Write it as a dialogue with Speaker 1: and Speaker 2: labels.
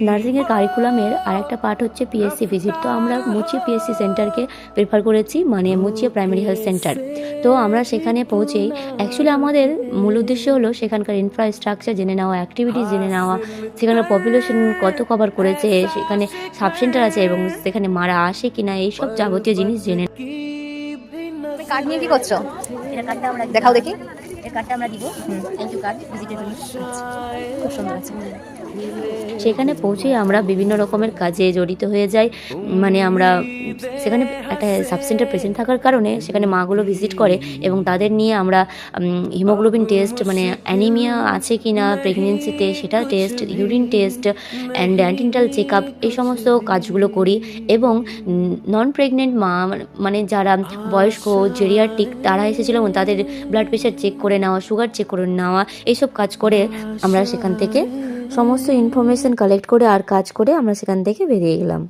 Speaker 1: নার্সিংয়ের কারিকুলামের আরেকটা পার্ট হচ্ছে PSC visit. তো আমরা মুচিয়া পিএসসি সেন্টারকে প্রেফার করেছি, মানে মুচিয়া প্রাইমারি হেলথ সেন্টার। তো আমরা সেখানে পৌঁছেই অ্যাকচুয়ালি আমাদের মূল উদ্দেশ্য হলো সেখানকার ইনফ্রাস্ট্রাকচার জেনে নেওয়া, অ্যাক্টিভিটিস জেনে নেওয়া, সেখানকার পপুলেশন কত কভার করেছে, সেখানে সাব সেন্টার আছে এবং সেখানে মারা আসে কিনা, এইসব যাবতীয় জিনিস জেনে।
Speaker 2: তুমি কার্ড নিয়ে কি করছো?
Speaker 1: এটা কার্ডটা আমরা
Speaker 2: দেখাও দেখি।
Speaker 1: এই কার্ডটা আমরা দিব, থ্যাংক ইউ কার্ড ভিজিটের জন্য।
Speaker 2: খুব সুন্দর আছে।
Speaker 1: সেখানে পৌঁছে আমরা বিভিন্ন রকমের কাজে জড়িত হয়ে যাই। মানে আমরা সেখানে একটা সাব সেন্টার প্রেজেন্ট থাকার কারণে সেখানে মাগুলো ভিজিট করে এবং তাদের নিয়ে আমরা হিমোগ্লোবিন টেস্ট, মানে অ্যানিমিয়া আছে কি না প্রেগনেন্সিতে সেটা test, urine test and antenatal check up, এই সমস্ত কাজগুলো করি। এবং নন প্রেগনেন্ট মা, মানে যারা বয়স্ক জেরিয়াট্রিক তারা এসেছিলো, তাদের ব্লাড প্রেশার চেক করে নেওয়া, সুগার চেক করে নেওয়া, এইসব কাজ করে আমরা সেখান থেকে সমস্ত ইনফরমেশন কালেক্ট করে আর কাজ করে আমরা সেখান থেকে বেরিয়ে গেলাম।